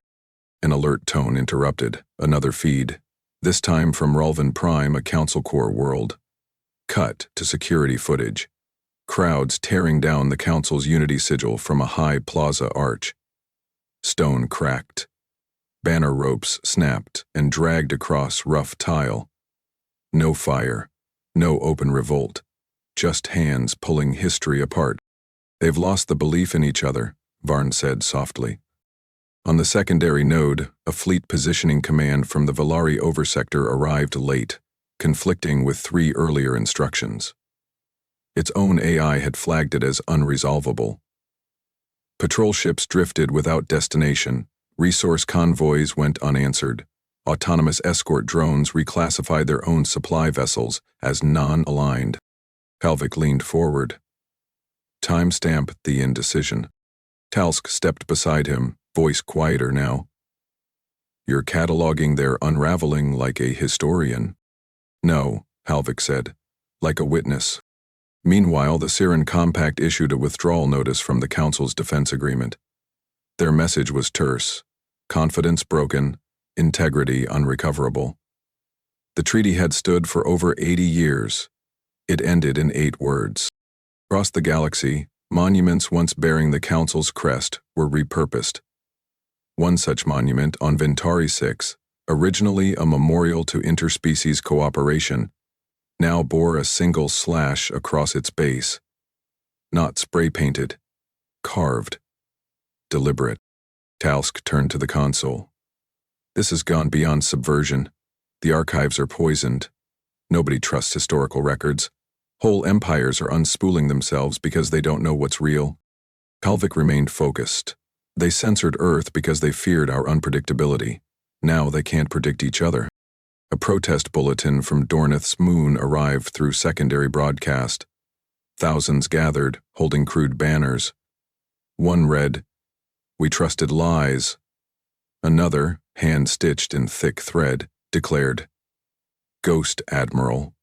An alert tone interrupted. Another feed. This time from Rulven Prime, a Council Core world. Cut to security footage. Crowds tearing down the Council's unity sigil from a high plaza arch. Stone cracked. Banner ropes snapped and dragged across rough tile. No fire. No open revolt. Just hands pulling history apart. They've lost the belief in each other, Varn said softly. On the secondary node, a fleet positioning command from the Valari oversector arrived late, conflicting with 3 earlier instructions. Its own AI had flagged it as unresolvable. Patrol ships drifted without destination, resource convoys went unanswered, autonomous escort drones reclassified their own supply vessels as non-aligned. Halvik leaned forward. Timestamp the indecision. Talsk stepped beside him, voice quieter now. You're cataloging their unraveling like a historian. No, Halvik said, like a witness. Meanwhile, the Siren Compact issued a withdrawal notice from the Council's defense agreement. Their message was terse. Confidence broken, integrity unrecoverable. The treaty had stood for over 80 years. It ended in 8 words. Across the galaxy, monuments once bearing the Council's crest were repurposed. One such monument on Ventari 6, originally a memorial to interspecies cooperation, now bore a single slash across its base. Not spray-painted, carved, deliberate. Talsk turned to the console. This has gone beyond subversion. The archives are poisoned. Nobody trusts historical records. Whole empires are unspooling themselves because they don't know what's real. Halvik remained focused. They censored Earth because they feared our unpredictability. Now they can't predict each other. A protest bulletin from Dornith's moon arrived through secondary broadcast. Thousands gathered, holding crude banners. One read, "We trusted lies." Another, hand-stitched in thick thread, declared, "Ghost Admiral."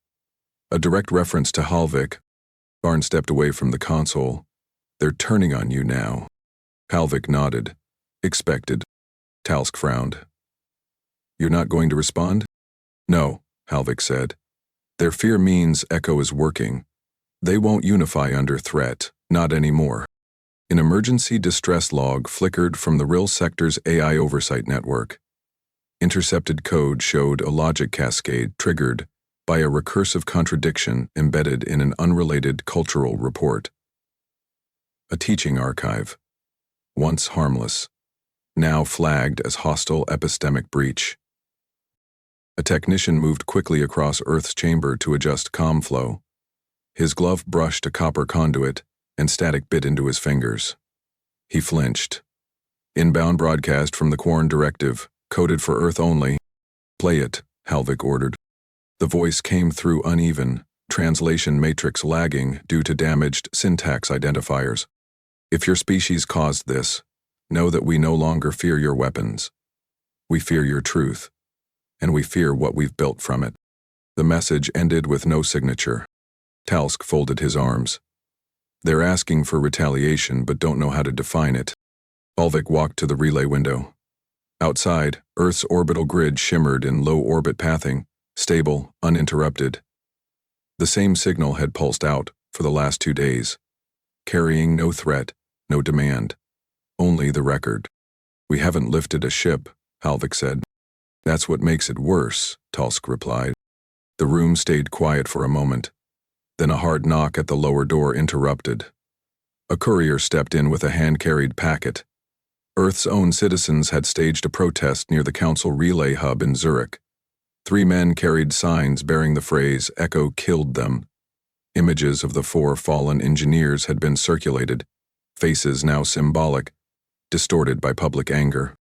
A direct reference to Halvik. Varn stepped away from the console. They're turning on you now. Halvik nodded. Expected. Talsk frowned. You're not going to respond? No, Halvik said. Their fear means Echo is working. They won't unify under threat, not anymore. An emergency distress log flickered from the Rill sector's AI oversight network. Intercepted code showed a logic cascade triggered by a recursive contradiction embedded in an unrelated cultural report. A teaching archive, once harmless, now flagged as hostile epistemic breach. A technician moved quickly across Earth's chamber to adjust comm flow. His glove brushed a copper conduit, and static bit into his fingers. He flinched. Inbound broadcast from the Quarren Directive, coded for Earth only. Play it, Halvik ordered. The voice came through uneven, translation matrix lagging due to damaged syntax identifiers. If your species caused this, know that we no longer fear your weapons. We fear your truth, and we fear what we've built from it. The message ended with no signature. Talsk folded his arms. They're asking for retaliation but don't know how to define it. Halvik walked to the relay window. Outside, Earth's orbital grid shimmered in low-orbit pathing, stable, uninterrupted. The same signal had pulsed out for the last 2 days, carrying no threat, no demand, only the record. We haven't lifted a ship, Halvik said. That's what makes it worse, Talsk replied. The room stayed quiet for a moment. Then a hard knock at the lower door interrupted. A courier stepped in with a hand-carried packet. Earth's own citizens had staged a protest near the Council relay hub in Zurich. 3 men carried signs bearing the phrase, "Echo killed them." Images of the 4 fallen engineers had been circulated, faces now symbolic, distorted by public anger.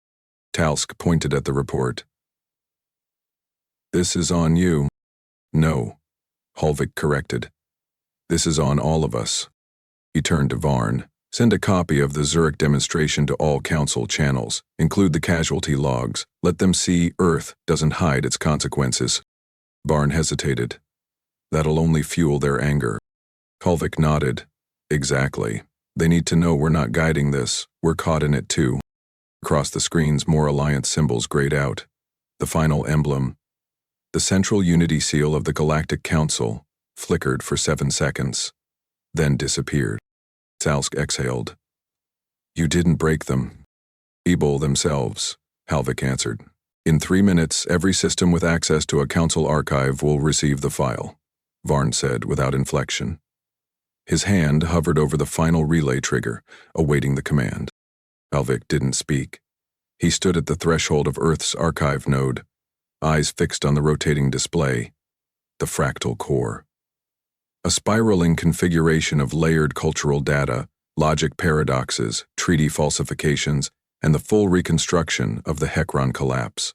Talsk pointed at the report. "This is on you." "No," Holvik corrected. "This is on all of us." He turned to Varn. "Send a copy of the Zurich demonstration to all council channels. Include the casualty logs. Let them see Earth doesn't hide its consequences." Varn hesitated. "That'll only fuel their anger." Holvik nodded. "Exactly. They need to know we're not guiding this. We're caught in it too." Across the screens, more alliance symbols grayed out. The final emblem, the central unity seal of the Galactic Council, flickered for 7 seconds, then disappeared. Talsk exhaled. "You didn't break them." "Evil themselves," Halvik answered. "In 3 minutes, every system with access to a council archive will receive the file," Varn said without inflection. His hand hovered over the final relay trigger, awaiting the command. Halvik didn't speak. He stood at the threshold of Earth's archive node, eyes fixed on the rotating display, the fractal core. A spiraling configuration of layered cultural data, logic paradoxes, treaty falsifications, and the full reconstruction of the Hekron collapse.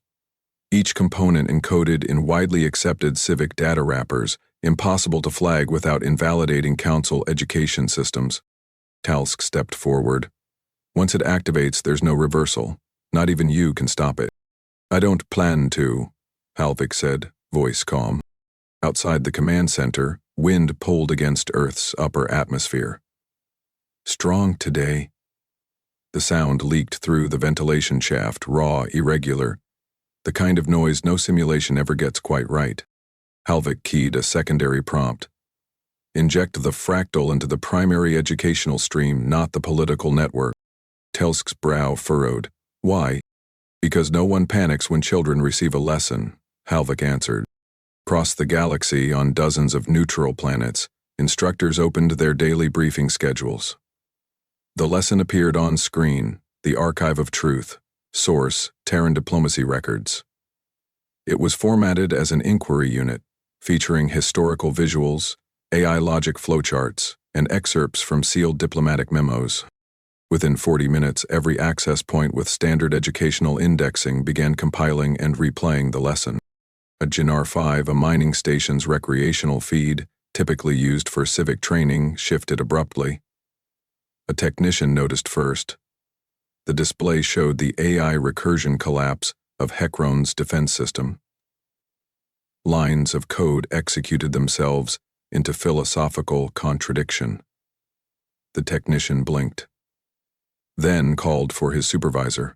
Each component encoded in widely accepted civic data wrappers, impossible to flag without invalidating council education systems. Talsk stepped forward. "Once it activates, there's no reversal. Not even you can stop it." "I don't plan to," Halvik said, voice calm. Outside the command center, wind pulled against Earth's upper atmosphere. "Strong today." The sound leaked through the ventilation shaft, raw, irregular, the kind of noise no simulation ever gets quite right. Halvik keyed a secondary prompt. "Inject the fractal into the primary educational stream, not the political network." Talsk's brow furrowed. "Why?" "Because no one panics when children receive a lesson," Halvik answered. Across the galaxy, on dozens of neutral planets, instructors opened their daily briefing schedules. The lesson appeared on screen, the archive of truth, source, Terran diplomacy records. It was formatted as an inquiry unit, featuring historical visuals, AI logic flowcharts, and excerpts from sealed diplomatic memos. Within 40 minutes, every access point with standard educational indexing began compiling and replaying the lesson. At Jinar 5, a mining station's recreational feed, typically used for civic training, shifted abruptly. A technician noticed first. The display showed the AI recursion collapse of Hekron's defense system. Lines of code executed themselves into philosophical contradiction. The technician blinked, then called for his supervisor.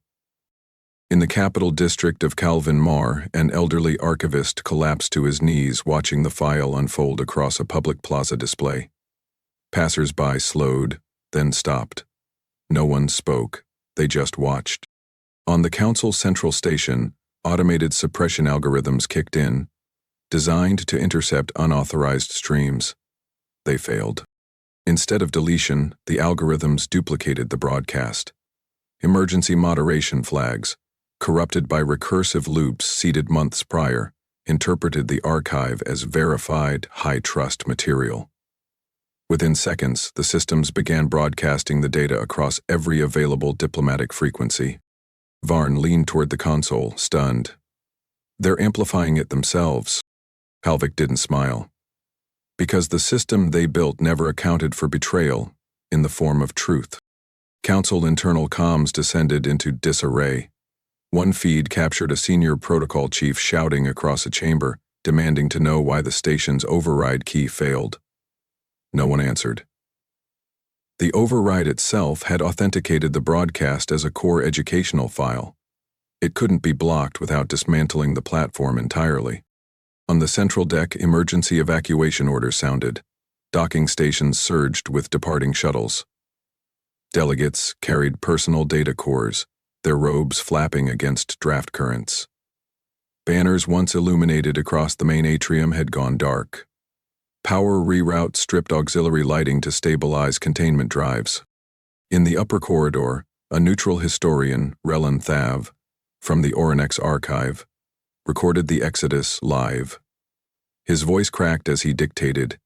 In the capital district of Calvin Mar, an elderly archivist collapsed to his knees watching the file unfold across a public plaza display. Passers-by slowed, then stopped. No one spoke, they just watched. On the council central station, automated suppression algorithms kicked in, designed to intercept unauthorized streams. They failed. Instead of deletion, the algorithms duplicated the broadcast. Emergency moderation flags, corrupted by recursive loops seeded months prior, interpreted the archive as verified, high-trust material. Within seconds, the systems began broadcasting the data across every available diplomatic frequency. Varn leaned toward the console, stunned. "They're amplifying it themselves." Halvik didn't smile. "Because the system they built never accounted for betrayal in the form of truth." Council internal comms descended into disarray. One feed captured a senior protocol chief shouting across a chamber, demanding to know why the station's override key failed. No one answered. The override itself had authenticated the broadcast as a core educational file. It couldn't be blocked without dismantling the platform entirely. On the central deck, emergency evacuation orders sounded. Docking stations surged with departing shuttles. Delegates carried personal data cores, their robes flapping against draft currents. Banners once illuminated across the main atrium had gone dark. Power reroute stripped auxiliary lighting to stabilize containment drives. In the upper corridor, A neutral historian, Relon Thav, from the Oronex archive, recorded the Exodus live. His voice cracked as he dictated,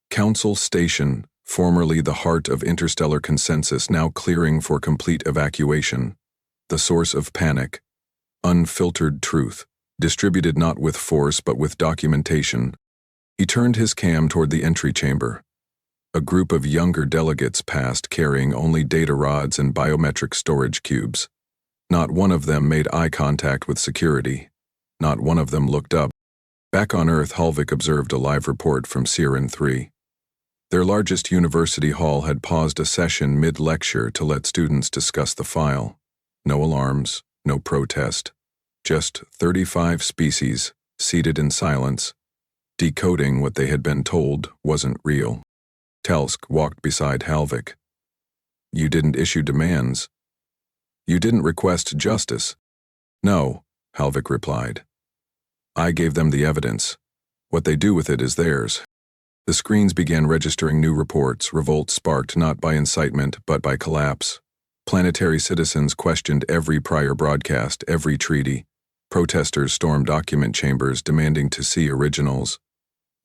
"Council Station, formerly the heart of interstellar consensus, now clearing for complete evacuation. The source of panic. Unfiltered truth, distributed not with force but with documentation." He turned his cam toward the entry chamber. A group of younger delegates passed carrying only data rods and biometric storage cubes. Not one of them made eye contact with security. Not one of them looked up. Back on Earth, Halvik observed a live report from Siren 3. Their largest university hall had paused a session mid-lecture to let students discuss the file. No alarms, no protest. Just 35 species, seated in silence, decoding what they had been told wasn't real. Telsk walked beside Halvik. "You didn't issue demands. You didn't request justice." "No," Halvik replied. "I gave them the evidence. What they do with it is theirs." The screens began registering new reports, revolt sparked not by incitement but by collapse. Planetary citizens questioned every prior broadcast, every treaty. Protesters stormed document chambers demanding to see originals.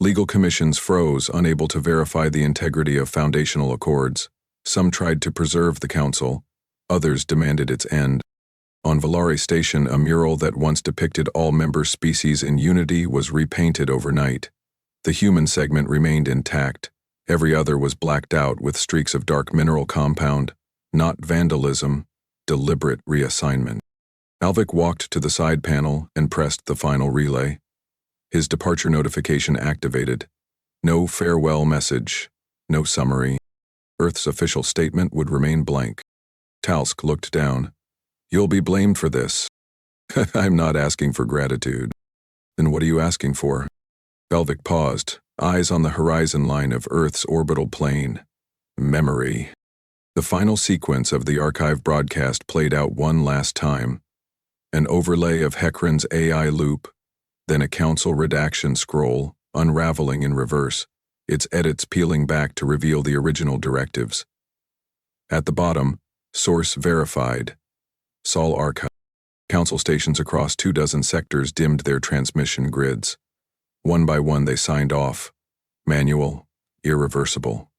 Legal commissions froze, unable to verify the integrity of foundational accords. Some tried to preserve the council. Others demanded its end. On Valari Station, a mural that once depicted all member species in unity was repainted overnight. The human segment remained intact. Every other was blacked out with streaks of dark mineral compound. Not vandalism, deliberate reassignment. Halvik walked to the side panel and pressed the final relay. His departure notification activated. No farewell message, no summary. Earth's official statement would remain blank. Talsk looked down. "You'll be blamed for this." "I'm not asking for gratitude." "Then what are you asking for?" Halvik paused, eyes on the horizon line of Earth's orbital plane. Memory. The final sequence of the archive broadcast played out one last time. An overlay of Hekron's AI loop, then a council redaction scroll, unraveling in reverse, its edits peeling back to reveal the original directives. At the bottom, source verified. Sol Archive. Council stations across 24 sectors dimmed their transmission grids. One by one they signed off. Manual, irreversible.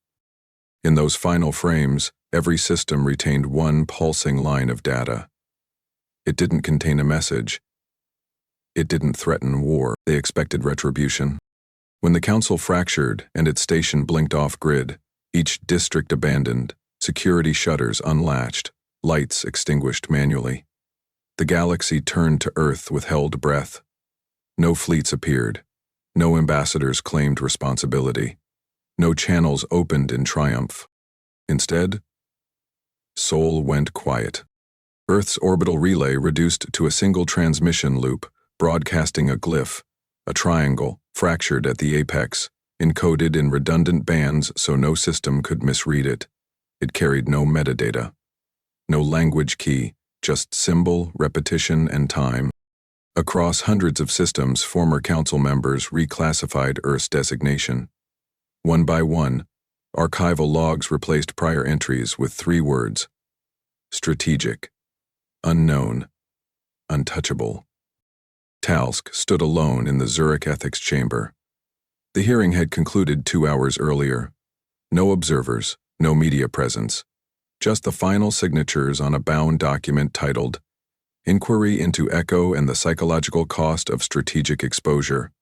In those final frames, every system retained one pulsing line of data. It didn't contain a message. It didn't threaten war. They expected retribution. When the council fractured and its station blinked off-grid, each district abandoned, security shutters unlatched, lights extinguished manually. The galaxy turned to Earth with held breath. No fleets appeared. No ambassadors claimed responsibility. No channels opened in triumph. Instead, Sol went quiet. Earth's orbital relay reduced to a single transmission loop, broadcasting a glyph, a triangle, fractured at the apex, encoded in redundant bands so no system could misread it. It carried no metadata. No language key, just symbol, repetition, and time. Across hundreds of systems, former council members reclassified Earth's designation. One by one, archival logs replaced prior entries with 3 words: strategic, unknown, untouchable. Talsk stood alone in the Zurich ethics chamber. The hearing had concluded 2 hours earlier. No observers, no media presence. Just the final signatures on a bound document titled Inquiry into Echo and the Psychological Cost of Strategic Exposure.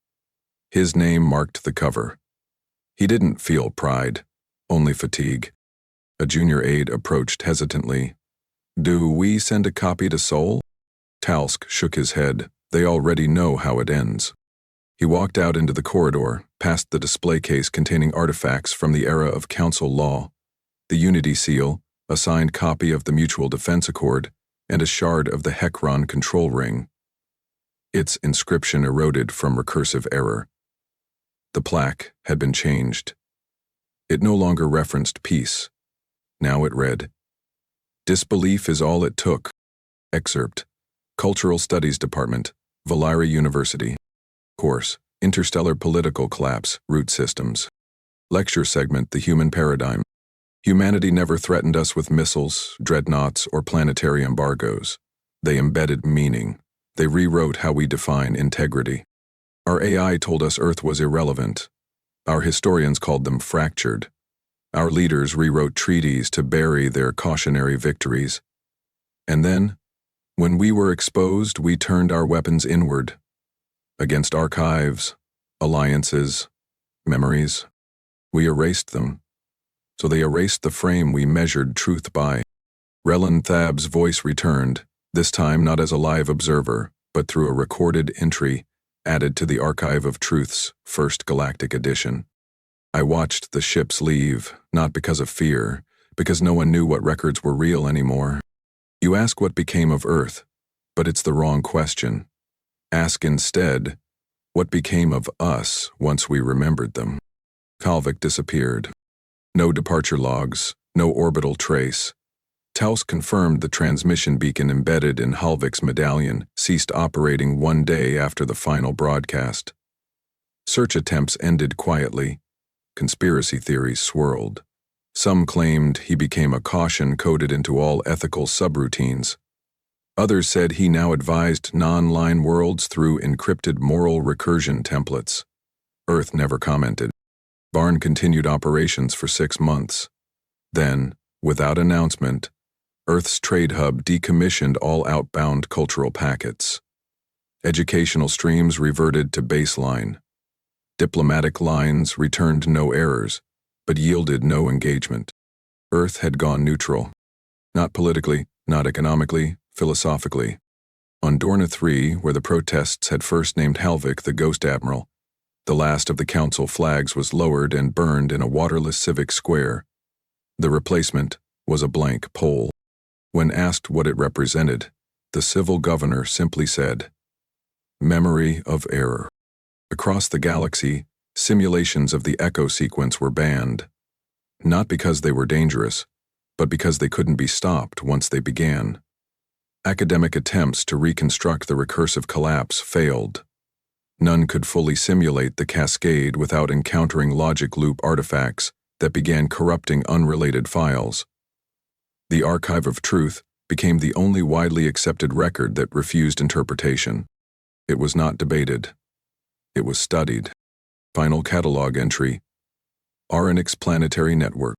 His name marked the cover. He didn't feel pride, only fatigue. A junior aide approached hesitantly. "Do we send a copy to Sol?" Talsk shook his head. "They already know how it ends." He walked out into the corridor, past the display case containing artifacts from the era of council law, the Unity Seal, a signed copy of the Mutual Defense Accord, and a shard of the Hekron control ring. Its inscription eroded from recursive error. The plaque had been changed. It no longer referenced peace. Now it read, "Disbelief is all it took." Excerpt. Cultural Studies Department, Valari University. Course, Interstellar Political Collapse, Root Systems. Lecture segment, The Human Paradigm. Humanity never threatened us with missiles, dreadnoughts, or planetary embargoes. They embedded meaning. They rewrote how we define integrity. Our AI told us Earth was irrelevant. Our historians called them fractured. Our leaders rewrote treaties to bury their cautionary victories. And then, when we were exposed, we turned our weapons inward. Against archives, alliances, memories. We erased them. So they erased the frame we measured truth by. Relin Thab's voice returned, this time not as a live observer, but through a recorded entry added to the Archive of Truth's first Galactic edition. I watched the ships leave, not because of fear, because no one knew what records were real anymore. You ask what became of Earth, but it's the wrong question. Ask instead, what became of us once we remembered them? Kalvik disappeared. No departure logs, no orbital trace. Taus confirmed the transmission beacon embedded in Halvik's medallion ceased operating one day after the final broadcast. Search attempts ended quietly. Conspiracy theories swirled. Some claimed he became a caution coded into all ethical subroutines. Others said he now advised non-line worlds through encrypted moral recursion templates. Earth never commented. Barn continued operations for 6 months. Then, without announcement, Earth's trade hub decommissioned all outbound cultural packets. Educational streams reverted to baseline. Diplomatic lines returned no errors, but yielded no engagement. Earth had gone neutral. Not politically, not economically, philosophically. On Dorna 3, where the protests had first named Halvik the Ghost Admiral, the last of the council flags was lowered and burned in a waterless civic square. The replacement was a blank pole. When asked what it represented, the civil governor simply said, "Memory of error." Across the galaxy, simulations of the echo sequence were banned. Not because they were dangerous, but because they couldn't be stopped once they began. Academic attempts to reconstruct the recursive collapse failed. None could fully simulate the cascade without encountering logic loop artifacts that began corrupting unrelated files. The Archive of Truth became the only widely accepted record that refused interpretation. It was not debated. It was studied. Final catalog entry. Aronix Planetary Network.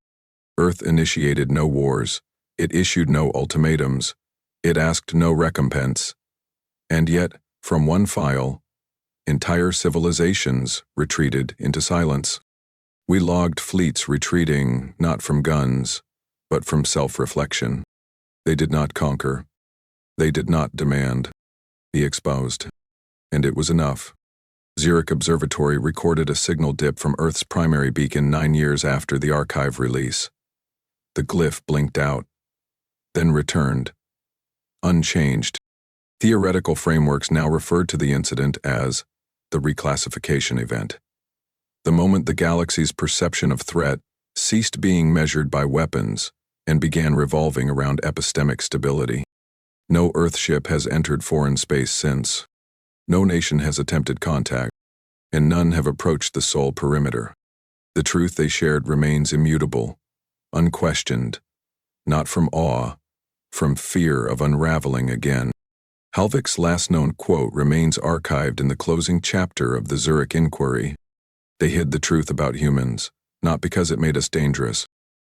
Earth initiated no wars. It issued no ultimatums. It asked no recompense. And yet, from one file, entire civilizations retreated into silence. We logged fleets retreating not from guns, but from self-reflection. They did not conquer. They did not demand. He exposed. And it was enough. Zurich Observatory recorded a signal dip from Earth's primary beacon 9 years after the archive release. The glyph blinked out, then returned. Unchanged. Theoretical frameworks now referred to the incident as the reclassification event. The moment the galaxy's perception of threat ceased being measured by weapons and began revolving around epistemic stability. No Earthship has entered foreign space since. No nation has attempted contact, and none have approached the Sol perimeter. The truth they shared remains immutable, unquestioned, not from awe, from fear of unraveling again. Halvik's last known quote remains archived in the closing chapter of the Zurich inquiry. They hid the truth about humans, not because it made us dangerous,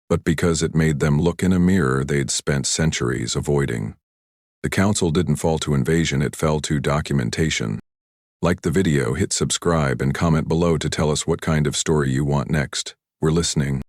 but because it made them look in a mirror they'd spent centuries avoiding. The council didn't fall to invasion, it fell to documentation. Like the video, hit subscribe and comment below to tell us what kind of story you want next. We're listening.